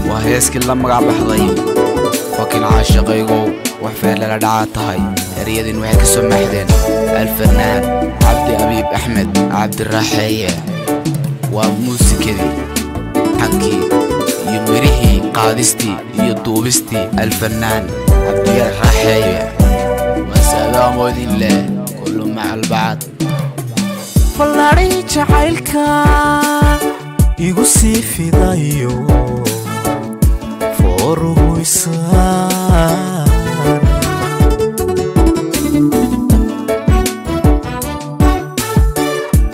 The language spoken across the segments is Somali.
وهيسكن لما قاع بحضي فكن عاشقيقو وحفير للدعاتهاي رياضين وحك سمحدين الفنان عبد أبيب أحمد عبد الرحية وموسيقي حنكي يمريحي قادستي يدوبستي الفنان عبد الرحية والسلام الله كله مع البعض فلاري جعيلكا igu sii fidayo fooruhuysaan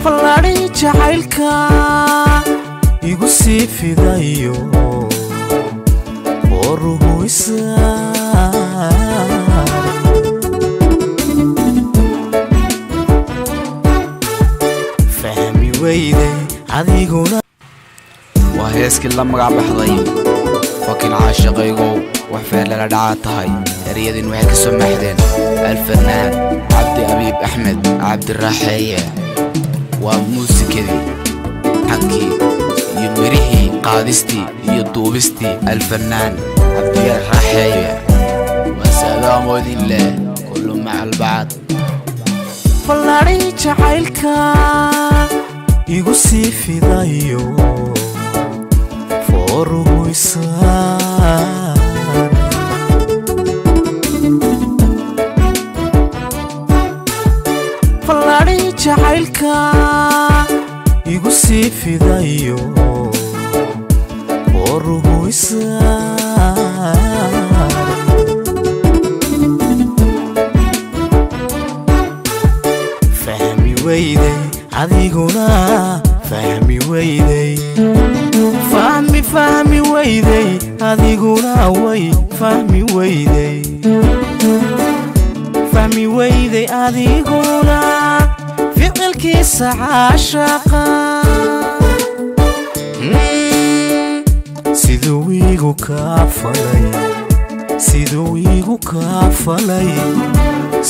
falaadhi jacaylka igu sii fidayo fooruhuysaan fahmi weyday adiguna وهيسكن لما قاع بحضي فكن عاشقيقو وحفير للدعاتهاي رياضين وحك سمحدين الفنان عبد أبيب أحمد عبد الرحية وموسيقي حنكي يمريحي قادستي يدوبستي الفنان عبد الرحية والسلام الله كله مع البعض فلاري جعيلكا igu sii fidayo fooruhuysaan falaadhi jacaylka igu sii fidayo fooruhuysaan fahmi weyday adiguna fahmi weyday fahmi weyday adiguna way fahmi weyday adiguna ficilkiisa caashaqa siduu igu kaa falay siduu igu kaa falay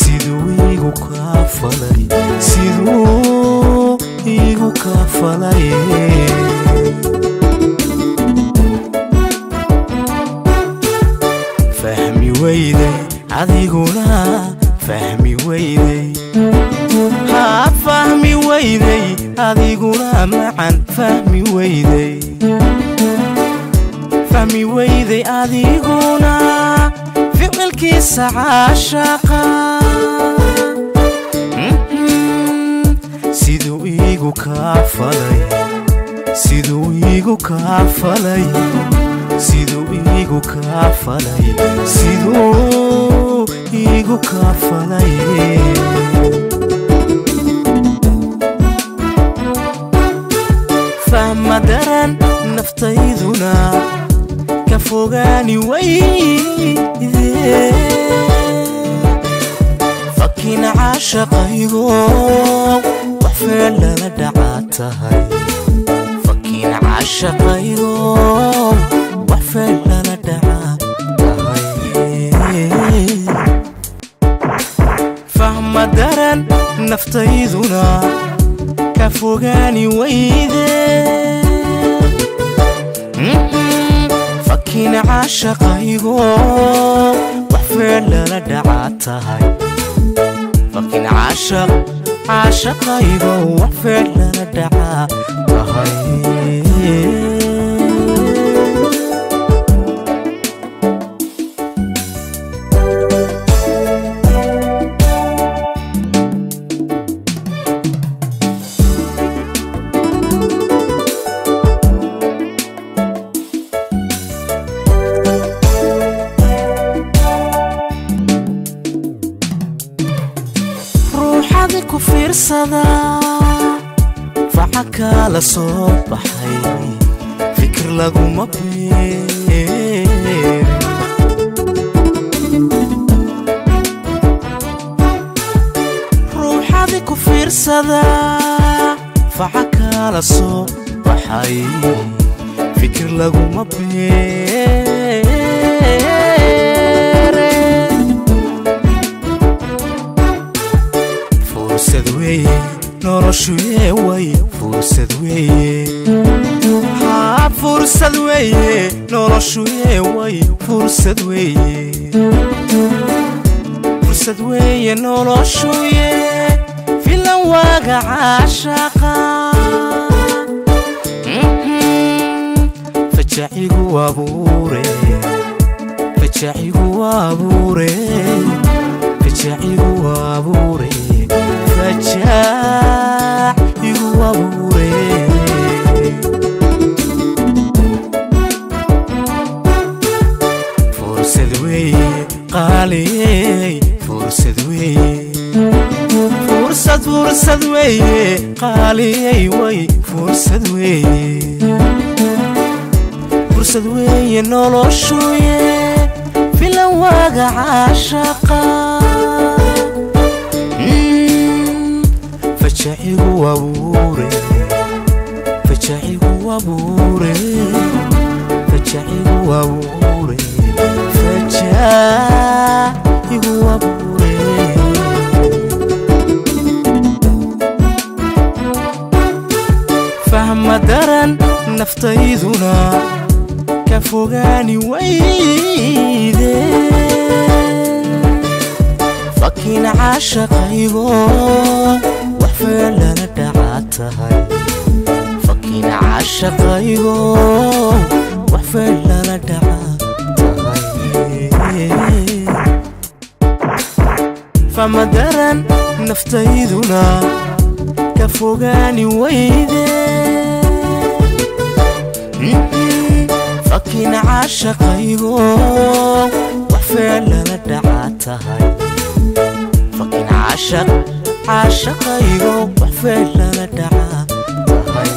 siduu igu kaa falay siduu igu kaa falay fahmi weyday adiguna fahmi weyday haa fahmi weyday adiguna macan fahmi weyday adiguna ficilkiisa caashaqa siduu igu kaa falay siduu igu kaa falay siduu igu kaa falay siduu igu kaa falay fahma daran naftayduna ka fogaani weyde fakin caashaqaygo waxfeer lala dhacaatahay fakin caashaqaygo waxfeer lala dhacaatahay fahma daran naftayduna ka fogaani weyde fakin caashaqaygo waxfeer lala dhacaatahay fakin caashaqaygo waxfeer lala dhacaatahay fiirsada faca kala soo baxay fikir laguma beerin ruuxadi ku fiirsada faca kala soo baxay fikir laguma beerin fursad weeye noloshu way fursad weeye fursad weeye noloshuye way fursad weeye fursad weeye noloshuye filan waaga caashaqa fajacigu abuure fajacigu abuure fajacigu abuure fajacigu abuure fursad weeye qaaliyey fursad weeye fursad fursad weeye qaaliyey way fursad weeye fursad weeye noloshuye filan waaga caashaqa fajacigu abuure fajacigu abuure fajacigu abuure fajacigu abuure fahma daran naftayduna ka fogaani wayde fakin caashaqaygo wax feelana dhaca tahay fakin caashaqaygo wax feelana dhaca fahma daran naftayduna ka fogaani wayde fakin caashaqaygo wax feelana dhaca tahay fakin caashaqaygo wax feelana dhaca tahay